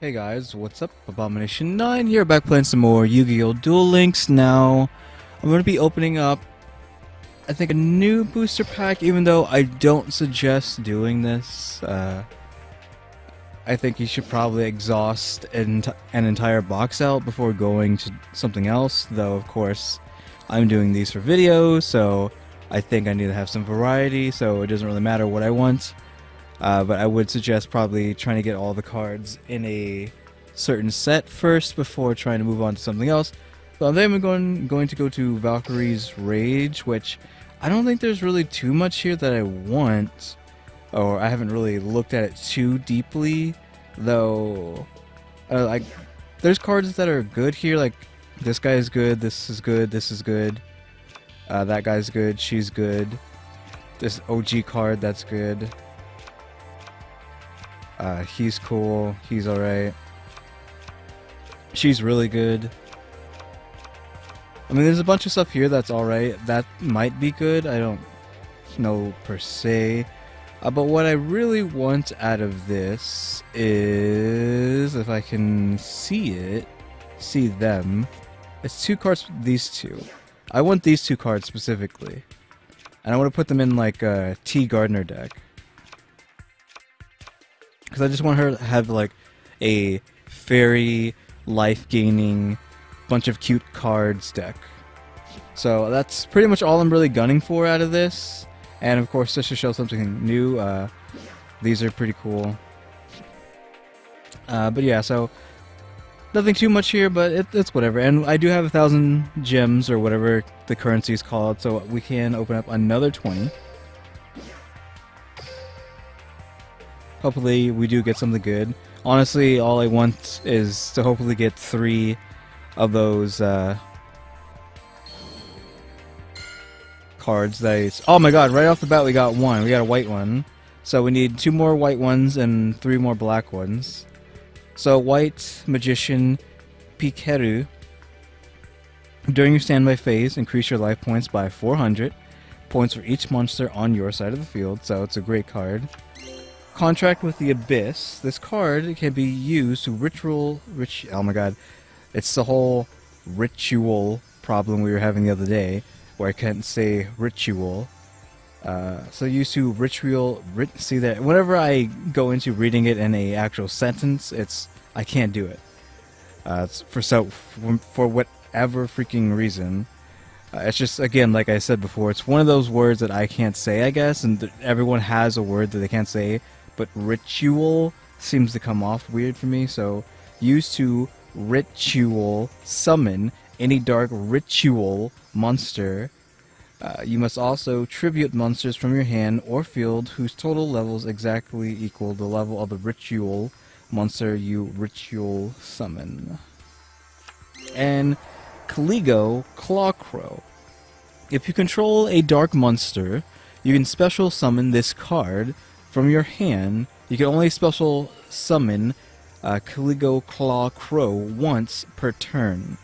Hey guys, what's up? Abomination9 here, back playing some more Yu-Gi-Oh Duel Links. Now, I'm going to be opening up, I think, a new booster pack, even though I don't suggest doing this. I think you should probably exhaust an entire box out before going to something else, though of course, I'm doing these for videos, so I think I need to have some variety, so it doesn't really matter what I want. But I would suggest probably trying to get all the cards in a certain set first before trying to move on to something else. So then I'm going to go to Valkyrie's Rage, which I don't think there's really too much here that I want, or I haven't really looked at it too deeply, though. Like, there's cards that are good here, like this guy is good, this is good, this is good, that guy's good, she's good, this OG card, that's good. He's cool. He's alright. She's really good. I mean, there's a bunch of stuff here that's alright. That might be good. I don't know per se. But what I really want out of this is, if I can see them. It's two cards, these two. I want these two cards specifically. And I want to put them in like a T. Gardner deck. Because I just want her to have like a fairy, life-gaining, bunch of cute cards deck. So that's pretty much all I'm really gunning for out of this. And of course, just to show something new, these are pretty cool. But yeah, so nothing too much here, but it's whatever. And I do have 1,000 gems, or whatever the currency is called, so we can open up another 20. Hopefully we do get something good. Honestly, all I want is to hopefully get 3 of those cards that oh my god, right off the bat we got one. We got a white one. So we need 2 more white ones and 3 more black ones. So White Magician Pikeru. During your standby phase, increase your life points by 400 points for each monster on your side of the field. So it's a great card. Contract with the Abyss. This card can be used to oh my god, it's the whole ritual problem we were having the other day, where I can't say ritual. So used to see that whenever I go into reading it in a actual sentence, I can't do it. It's for whatever freaking reason. It's just, again, like I said before, it's one of those words that I can't say, I guess, and everyone has a word that they can't say. But ritual seems to come off weird for me, so used to ritual summon any dark ritual monster. You must also tribute monsters from your hand or field whose total levels exactly equal the level of the ritual monster you ritual summon. And Caligo Clawcrow. If you control a dark monster, you can special summon this card from your hand. You can only special summon Caligo Clawcrow once per turn.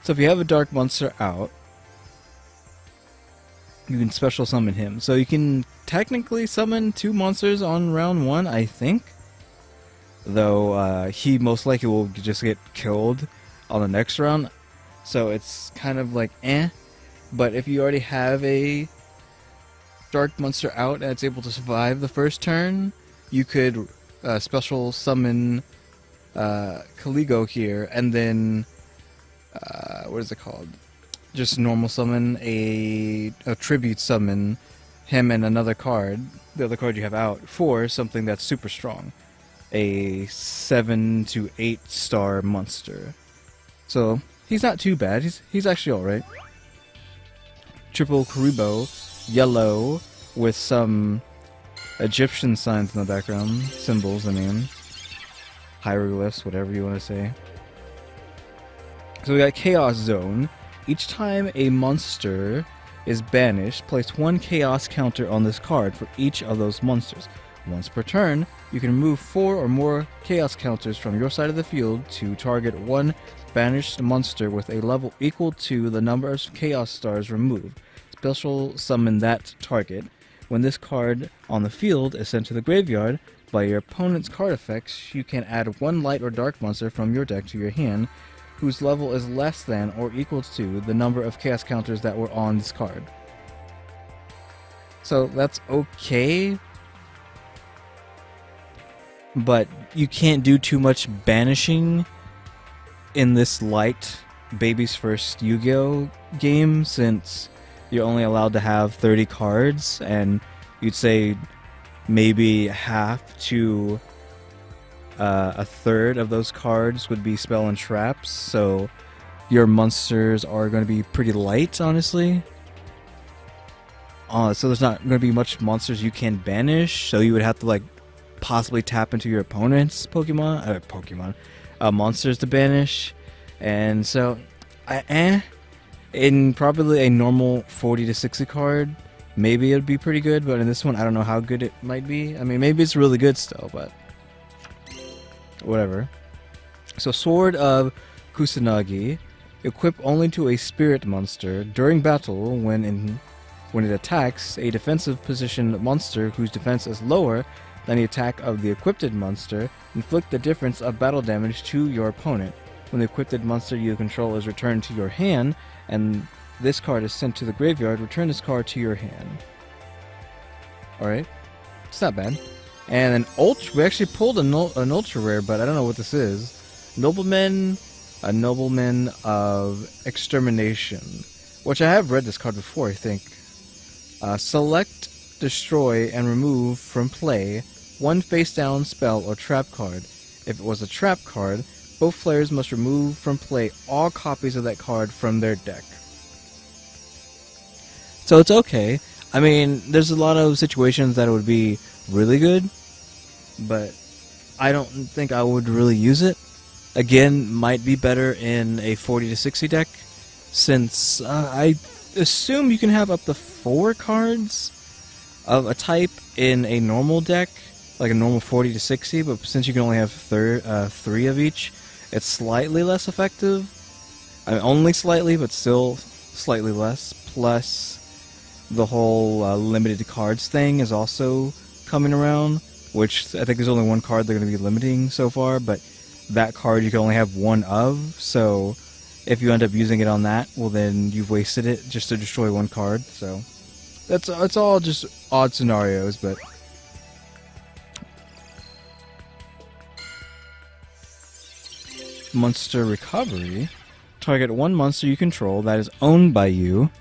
So if you have a dark monster out, you can special summon him. So you can technically summon 2 monsters on round 1, I think. Though he most likely will just get killed on the next round. So it's kind of like eh. But if you already have a dark monster out and it's able to survive the first turn, you could special summon Caligo here, and then what is it called? Just normal summon a tribute summon him and another card, the other card you have out, for something that's super strong, a 7 to 8 star monster. So he's not too bad. He's actually all right. Triple Karibo. Yellow with some Egyptian signs in the background. Symbols, I mean. Hieroglyphs, whatever you want to say. So we got Chaos Zone. Each time a monster is banished, place 1 chaos counter on this card for each of those monsters. Once per turn, you can remove 4 or more chaos counters from your side of the field to target 1 banished monster with a level equal to the number of chaos stars removed. Special summon that target. When this card on the field is sent to the graveyard, by your opponent's card effects, you can add one light or dark monster from your deck to your hand, whose level is less than or equal to the number of chaos counters that were on this card. So that's okay, but you can't do too much banishing in this light Baby's First Yu-Gi-Oh game, since you're only allowed to have 30 cards, and you'd say maybe half to a third of those cards would be spell and traps, so your monsters are going to be pretty light, honestly. So there's not going to be much monsters you can banish, so you would have to like possibly tap into your opponent's monsters to banish. And so, in probably a normal 40 to 60 card, maybe it'd be pretty good, but in this one, I don't know how good it might be. I mean, maybe it's really good still, but whatever. So, Sword of Kusanagi, equip only to a spirit monster during battle. When it attacks a defensive position monster whose defense is lower than the attack of the equipped monster, inflict the difference of battle damage to your opponent. When the equipped monster you control is returned to your hand, and this card is sent to the graveyard, return this card to your hand. Alright, it's not bad. And then we actually pulled an ultra rare, but I don't know what this is. Nobleman, a Nobleman of Extermination, which I have read this card before, I think. Select, destroy, and remove from play one face-down spell or trap card. If it was a trap card, both players must remove from play all copies of that card from their deck. So it's okay. I mean, there's a lot of situations that it would be really good, but I don't think I would really use it. Again, might be better in a 40 to 60 deck, since I assume you can have up to 4 cards of a type in a normal deck, like a normal 40 to 60, but since you can only have 3 of each, it's slightly less effective. I mean, only slightly, but still slightly less. Plus, the whole limited cards thing is also coming around, which I think there's only one card they're going to be limiting so far, but that card you can only have one of, so if you end up using it on that, well then you've wasted it just to destroy one card, so it's all just odd scenarios, but Monster Recovery. Target one monster you control that is owned by you.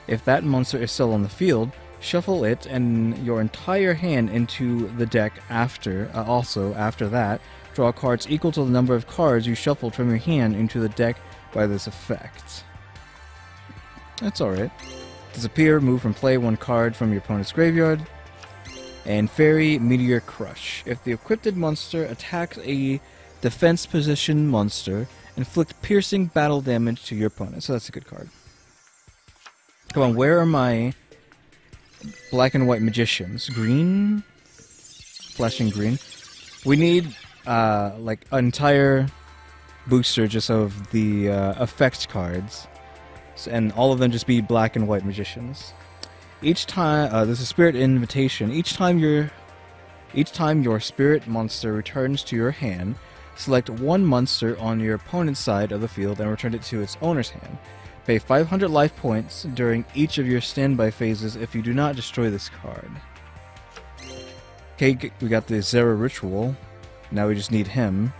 If that monster is still on the field, shuffle it and your entire hand into the deck after. Also, after that, draw cards equal to the number of cards you shuffled from your hand into the deck by this effect. That's alright. Disappear, move from play one card from your opponent's graveyard. And Fairy Meteor Crush. If the equipped monster attacks a defense position monster, inflict piercing battle damage to your opponent. So that's a good card. Come on, where are my black and white magicians? Green? Flashing green. We need like an entire booster just of the effect cards, and all of them just be black and white magicians. Each time this is Spirit Invitation. Each time your spirit monster returns to your hand, select one monster on your opponent's side of the field and return it to its owner's hand. Pay 500 life points during each of your standby phases if you do not destroy this card. Okay, we got the Zera Ritual. Now we just need him.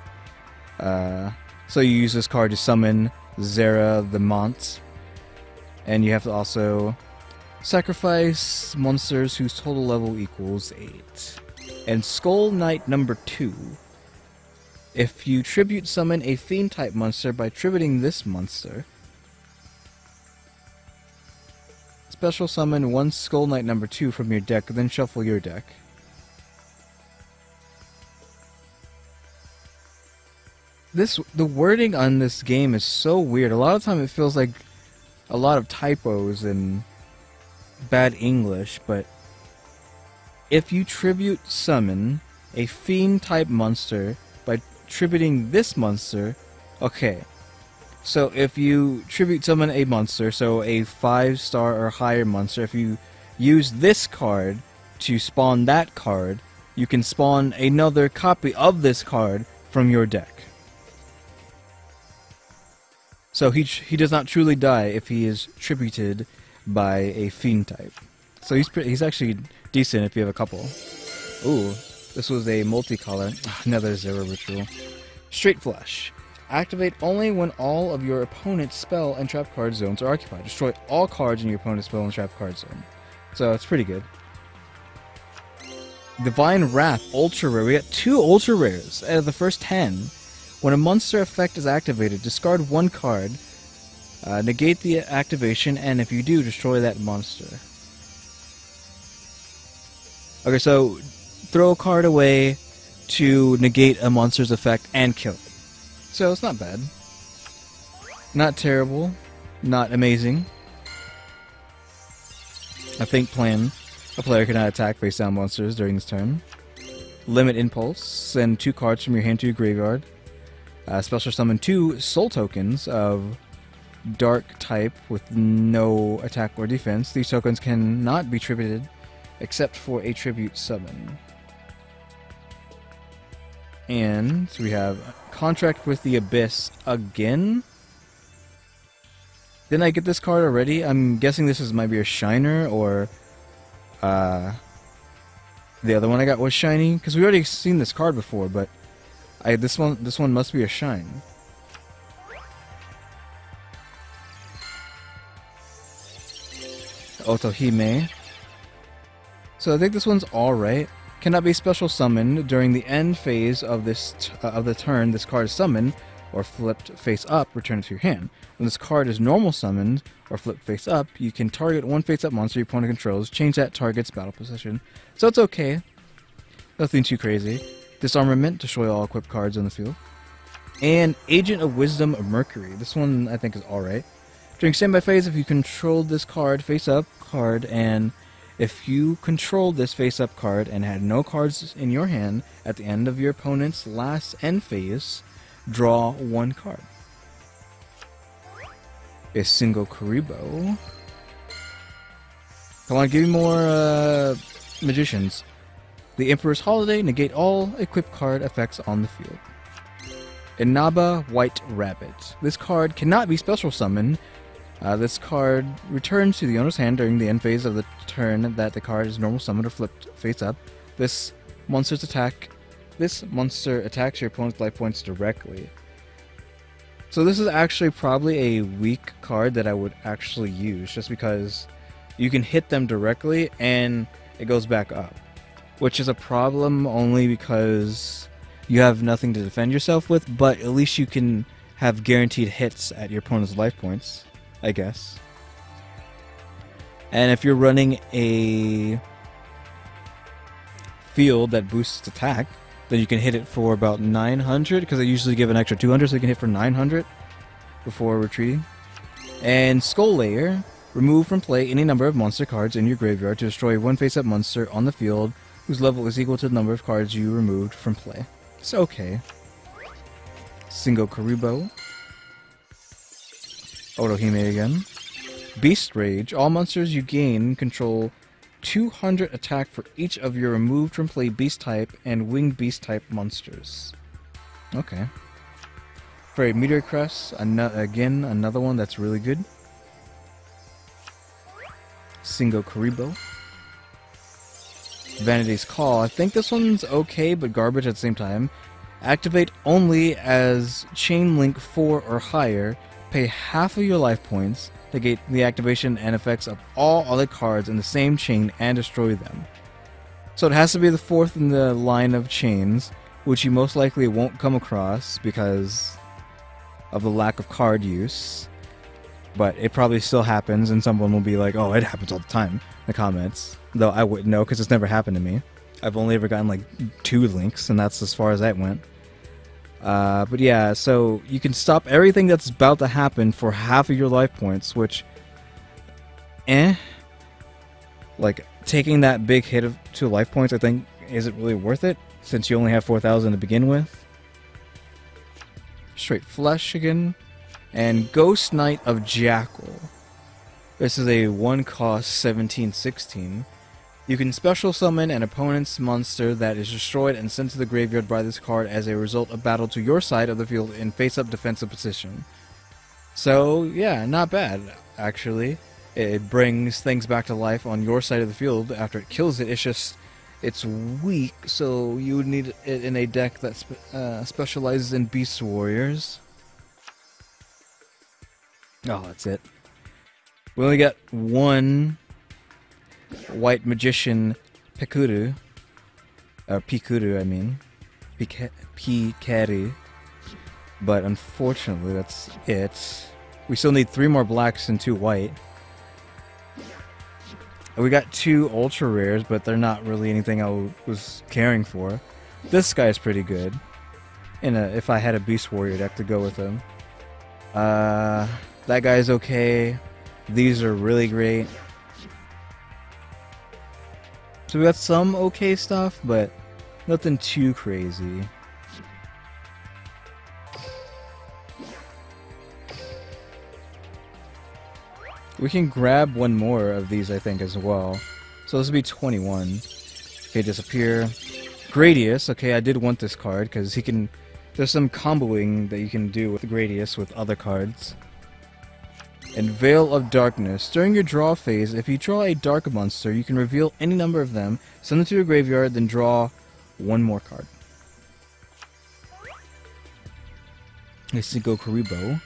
So you use this card to summon Zera the Mont. And you have to also sacrifice monsters whose total level equals 8. And Skull Knight number 2. If you tribute summon a Fiend type monster by tributing this monster, special summon one Skull Knight number 2 from your deck, then shuffle your deck. The wording on this game is so weird. A lot of time it feels like a lot of typos and bad English, but if you tribute summon a Fiend type monster by tributing this monster, okay, so if you tribute summon a monster, so a 5-star or higher monster, if you use this card to spawn that card, you can spawn another copy of this card from your deck. So he does not truly die if he is tributed by a fiend type. So he's actually decent if you have a couple. Ooh, this was a multicolor. Another Zero Ritual. Straight Flush. Activate only when all of your opponent's spell and trap card zones are occupied. Destroy all cards in your opponent's spell and trap card zone. So it's pretty good. Divine Wrath, Ultra Rare. We got 2 Ultra Rares out of the first 10. When a monster effect is activated, discard 1 card, negate the activation, and if you do, destroy that monster. Okay, so throw a card away to negate a monster's effect and kill it. So it's not bad. Not terrible. Not amazing. I think a player cannot attack face-down monsters during this turn. Limit Impulse. Send 2 cards from your hand to your graveyard. Special summon 2 soul tokens of dark type with no attack or defense. These tokens cannot be tributed except for a tribute summon. And we have Contract with the Abyss again. Didn't I get this card already? I'm guessing this might be a Shiner, or the other one I got was Shiny, because we already seen this card before, but this one must be a Shine. Otohime. So I think this one's alright. Cannot be special summoned during the end phase of the turn this card is summoned, or flipped face up, return it to your hand. When this card is normal summoned, or flipped face up, you can target 1 face up monster your opponent controls, change that target's battle position. So it's okay. Nothing too crazy. Disarmament, destroy all equipped cards on the field. And Agent of Wisdom of Mercury. This one I think is alright. During standby phase, if you controlled this card, face up card, and if you controlled this face-up card and had no cards in your hand at the end of your opponent's last end phase, draw 1 card. A single Karibo. Come on, give me more magicians. The Emperor's Holiday, negate all equipped card effects on the field. Inaba White Rabbit. This card cannot be special summoned. This card returns to the owner's hand during the end phase of the turn that the card is normal summoned or flipped face up. This monster attacks your opponent's life points directly. So this is actually probably a weak card that I would actually use, just because you can hit them directly and it goes back up. Which is a problem only because you have nothing to defend yourself with, but at least you can have guaranteed hits at your opponent's life points, I guess. And if you're running a field that boosts attack, then you can hit it for about 900, because they usually give an extra 200, so you can hit for 900 before retreating. And Skull Layer, remove from play any number of monster cards in your graveyard to destroy 1 face-up monster on the field whose level is equal to the number of cards you removed from play. It's okay. Single Karibo. Otohime again. Beast Rage. All monsters you gain control 200 attack for each of your removed from play beast type and winged beast type monsters. Okay. Fairy Meteor Crest. Again, another one that's really good. Single Karibo. Vanity's Call. I think this one's okay, but garbage at the same time. Activate only as Chain Link 4 or higher. Pay half of your life points, negate the activation and effects of all other cards in the same chain, and destroy them. So it has to be the 4th in the line of chains, which you most likely won't come across because of the lack of card use. But it probably still happens, and someone will be like, oh, it happens all the time in the comments. Though I wouldn't know, because it's never happened to me. I've only ever gotten like 2 links, and that's as far as that went. But yeah, so you can stop everything that's about to happen for half of your life points, which, like, taking that big hit to life points, I think, isn't really worth it, since you only have 4,000 to begin with. Straight Flesh again. And Ghost Knight of Jackal. This is a 1-cost 17/16. You can special summon an opponent's monster that is destroyed and sent to the graveyard by this card as a result of battle to your side of the field in face-up defensive position. So, yeah, not bad, actually. It brings things back to life on your side of the field after it kills it. It's just, it's weak, so you would need it in a deck that specializes in Beast Warriors. Oh, that's it. We only got one White Magician Pikuru. Or Pikuru, I mean. Pikeri. But unfortunately, that's it. We still need 3 more blacks and 2 white. We got 2 ultra rares, but they're not really anything I was caring for. This guy is pretty good. If I had a Beast Warrior deck to go with him. That guy's okay. These are really great. So we got some okay stuff, but nothing too crazy. We can grab one more of these, I think, as well. So this would be 21. Okay, disappear. Gradius. Okay, I did want this card because he can. There's some comboing that you can do with Gradius with other cards. And Veil of Darkness. During your draw phase, if you draw a dark monster, you can reveal any number of them, send them to your graveyard, then draw one more card. Cinco Karibo.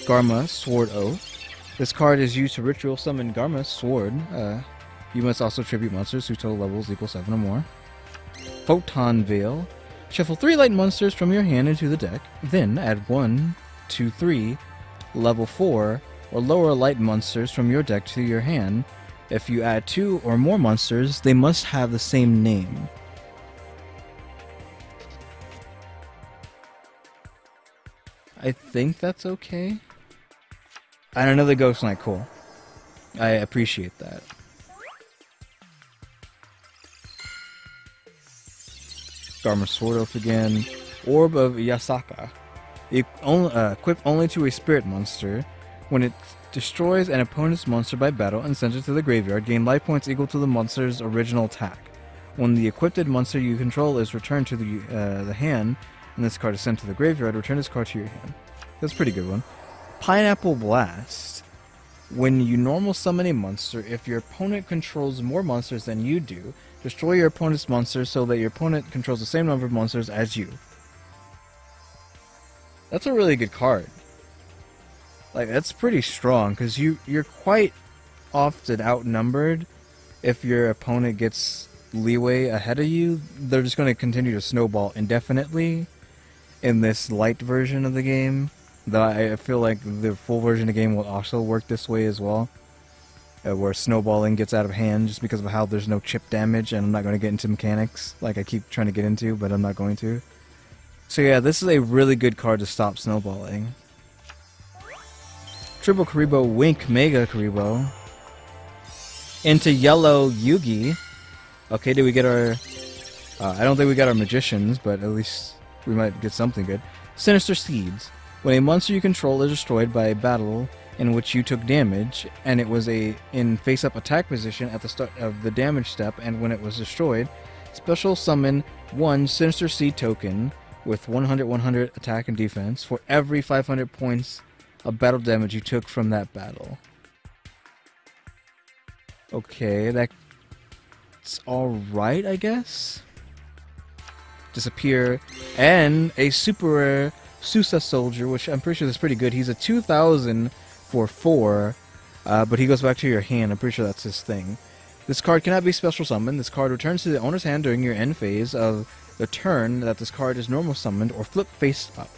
Garma, Sword Oath. This card is used to ritual summon Garma's Sword. You must also tribute monsters whose total levels equal 7 or more. Photon Veil. Shuffle 3 light monsters from your hand into the deck, then add 1, 2, 3, level 4 or lower light monsters from your deck to your hand. If you add 2 or more monsters, they must have the same name. I think that's okay. And another Ghost Knight, cool. I appreciate that. Garma Sword Oath again. Orb of Yasaka. Equipped only to a spirit monster. When it destroys an opponent's monster by battle and sends it to the graveyard, gain life points equal to the monster's original attack. When the equipped monster you control is returned to the hand, and this card is sent to the graveyard, return this card to your hand. That's a pretty good one. Pineapple Blast. When you normal summon a monster, if your opponent controls more monsters than you do, destroy your opponent's monster so that your opponent controls the same number of monsters as you. That's a really good card. Like, that's pretty strong, because you're quite often outnumbered. If your opponent gets leeway ahead of you, they're just going to continue to snowball indefinitely in this light version of the game. Though I feel like the full version of the game will also work this way as well. Where snowballing gets out of hand just because of how there's no chip damage, and I'm not going to get into mechanics like I keep trying to get into, but I'm not going to. So yeah, this is a really good card to stop snowballing. Triple Karibo, Wink Mega Karibo. Into yellow Yugi. Okay, did we get our... I don't think we got our Magicians, but at least we might get something good. Sinister Seeds. When a monster you control is destroyed by a battle in which you took damage, and it was in face-up attack position at the start of the damage step, and when it was destroyed, special summon 1 Sinister Seed token with 100/100 attack and defense for every 500 points of battle damage you took from that battle. Okay, that's alright, I guess? Disappear. And a super rare Susa Soldier, which I'm pretty sure is pretty good. He's a 2000 for 4, but he goes back to your hand. I'm pretty sure that's his thing. This card cannot be special summoned. This card returns to the owner's hand during your end phase of the turn that this card is normal summoned or flip face up.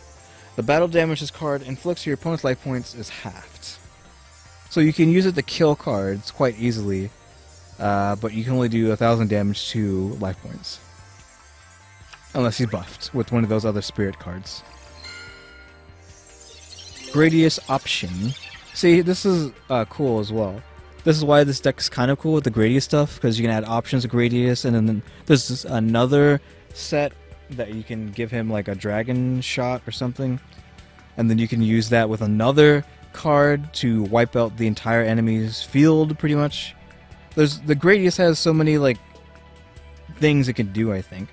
The battle damage this card inflicts to your opponent's life points is halved. So you can use it to kill cards quite easily, but you can only do 1000 damage to life points. Unless he's buffed with one of those other spirit cards. Gradius Option. See, this is cool as well. This is why this deck is kind of cool with the Gradius stuff, because you can add options of Gradius, and then there's another set that you can give him like a dragon shot or something, and then you can use that with another card to wipe out the entire enemy's field, pretty much. The Gradius has so many like things it can do, I think.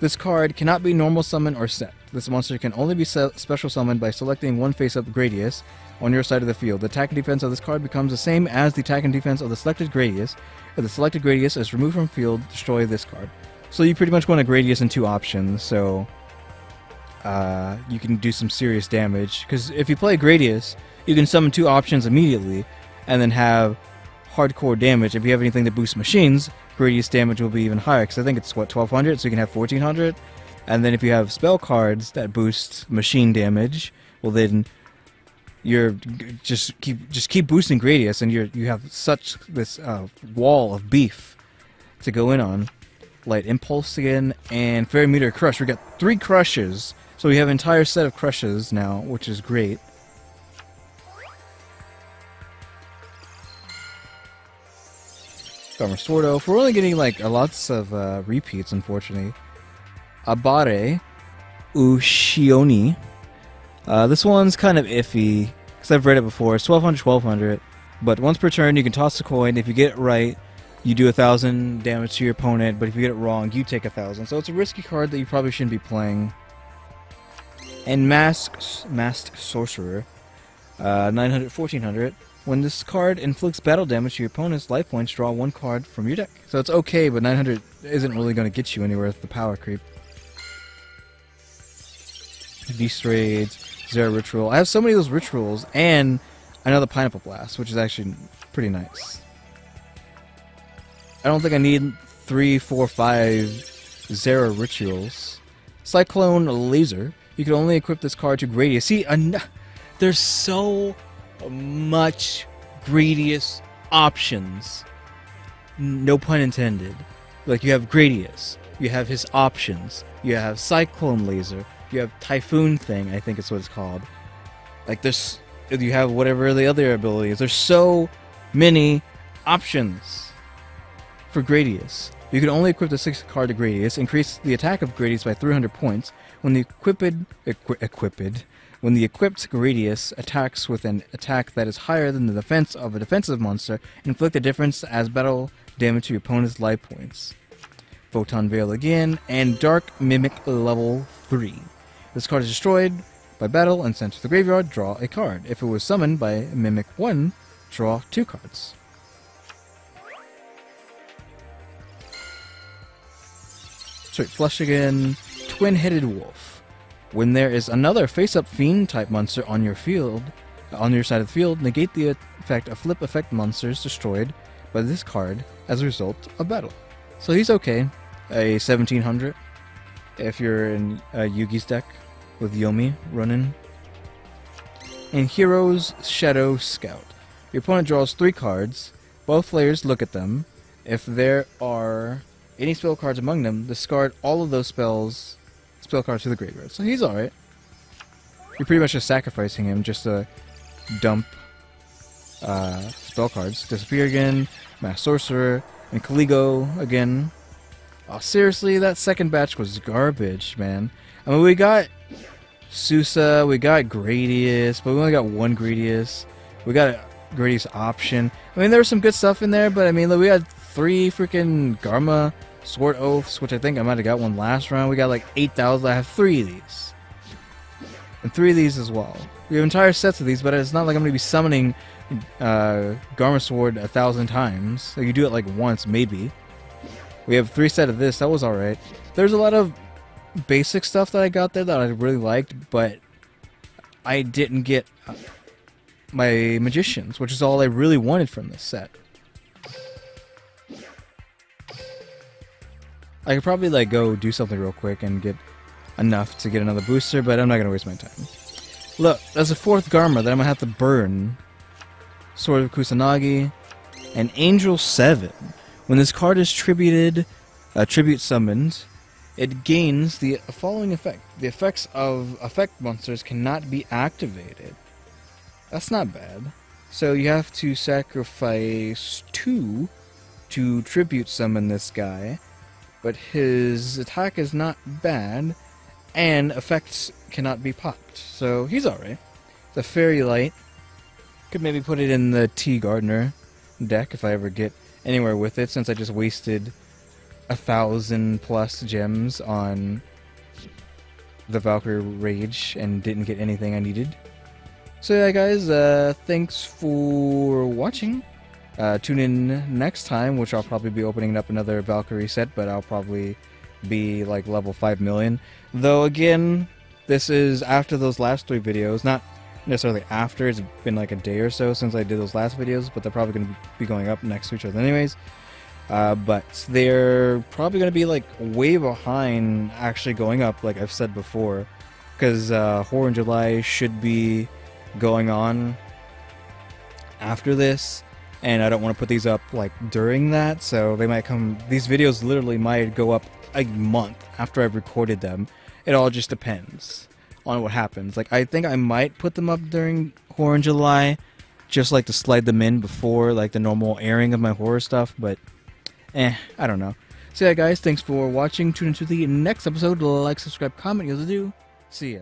This card cannot be normal summon or set. This monster can only be special summoned by selecting one face-up Gradius on your side of the field. The attack and defense of this card becomes the same as the attack and defense of the selected Gradius. If the selected Gradius is removed from field, destroy this card. So you pretty much want a Gradius in 2 options, so you can do some serious damage. Because if you play Gradius, you can summon 2 options immediately, and then have hardcore damage. If you have anything that boosts machines, Gradius damage will be even higher, because I think it's, what, 1200, so you can have 1400? And then if you have spell cards that boost machine damage, well then you're just keep boosting Gradius, and you have such this wall of beef to go in on. Light Impulse again, and Fairy Meteor Crush. We got 3 crushes, so we have an entire set of crushes now, which is great. Garmer Sword-Oaf. We're only getting like lots of repeats, unfortunately. Abare Ushioni. This one's kind of iffy, because I've read it before. It's 1200, 1200, but once per turn you can toss a coin. If you get it right, you do 1,000 damage to your opponent, but if you get it wrong, you take 1,000. So it's a risky card that you probably shouldn't be playing. And Masked Sorcerer, 900, 1400. When this card inflicts battle damage to your opponent's life points, draw 1 card from your deck. So it's okay, but 900 isn't really going to get you anywhere with the power creep. Beast Raids, Zero Ritual. I have so many of those rituals, and another Pineapple Blast, which is actually pretty nice. I don't think I need 3, 4, 5 Zero Rituals. Cyclone Laser. You can only equip this card to Gradius. See, there's so much Gradius options. No pun intended. Like, you have Gradius, you have his options, you have Cyclone Laser, you have Typhoon Thing, I think it's what it's called. Like, you have whatever the other ability is. There's so many options for Gradius. You can only equip the 6th card to Gradius, increase the attack of Gradius by 300 points. When the equipped Gradius attacks with an attack that is higher than the defense of a defensive monster, inflict the difference as battle damage to your opponent's life points. Photon Veil again, and Dark Mimic level 3. This card is destroyed by battle and sent to the graveyard, draw a card. If it was summoned by Mimic 1, draw 2 cards. Straight Flush again, Twin-Headed Wolf. When there is another face-up Fiend type monster on your field, on your side of the field, negate the effect of flip effect monsters destroyed by this card as a result of battle. So he's okay. A 1700 if you're in Yugi's deck with Yomi running. And Hero's Shadow Scout. Your opponent draws 3 cards. Both players look at them. If there are any spell cards among them, discard all of those spell cards to the graveyard. So he's alright. You're pretty much just sacrificing him just to dump spell cards. Disappear again, Mass Sorcerer, and Caligo again. Oh, seriously, that second batch was garbage, man. I mean, we got Sousa, we got Gradius, but we only got 1 Gradius. We got a Gradius option. I mean, there was some good stuff in there, but I mean, we had 3 freaking Garma Sword-Oafs, which I think I might have got one last round. We got like 8,000. I have 3 of these. And 3 of these as well. We have entire sets of these, but it's not like I'm going to be summoning Garma Sword 1,000 times. Like, you do it like once, maybe. We have 3 sets of this. That was alright. There's a lot of basic stuff that I got there that I really liked, but I didn't get my Magicians, which is all I really wanted from this set. I could probably like go do something real quick and get enough to get another booster, but I'm not going to waste my time. Look, there's a 4th Garma that I'm going to have to burn. Sword of Kusanagi, and Angel 7. When this card is tribute summoned, it gains the following effect. The effects of effect monsters cannot be activated. That's not bad. So you have to sacrifice 2 to tribute summon this guy, but his attack is not bad, and effects cannot be popped. So he's alright. The Fairy Light. Could maybe put it in the T. Gardner deck if I ever get anywhere with it since I just wasted 1,000+ gems on the Valkyrie Rage and didn't get anything I needed. So yeah, guys, thanks for watching. Tune in next time, which I'll probably be opening up another Valkyrie set, but I'll probably be like level 5 million. Though again, this is after those last 3 videos, not necessarily after, it's been like a day or so since I did those last videos, but they're probably going to be going up next week anyways. But they're probably going to be like way behind actually going up, like I've said before, because Horror in July should be going on after this, and I don't want to put these up like during that, so they might come, these videos literally might go up a month after I've recorded them. It all just depends on what happens. Like, I think I might put them up during Horror in July, just like to slide them in before like the normal airing of my horror stuff, but I don't know. So yeah, guys, thanks for watching. Tune into the next episode. Like, subscribe, comment, you know what to do. See ya.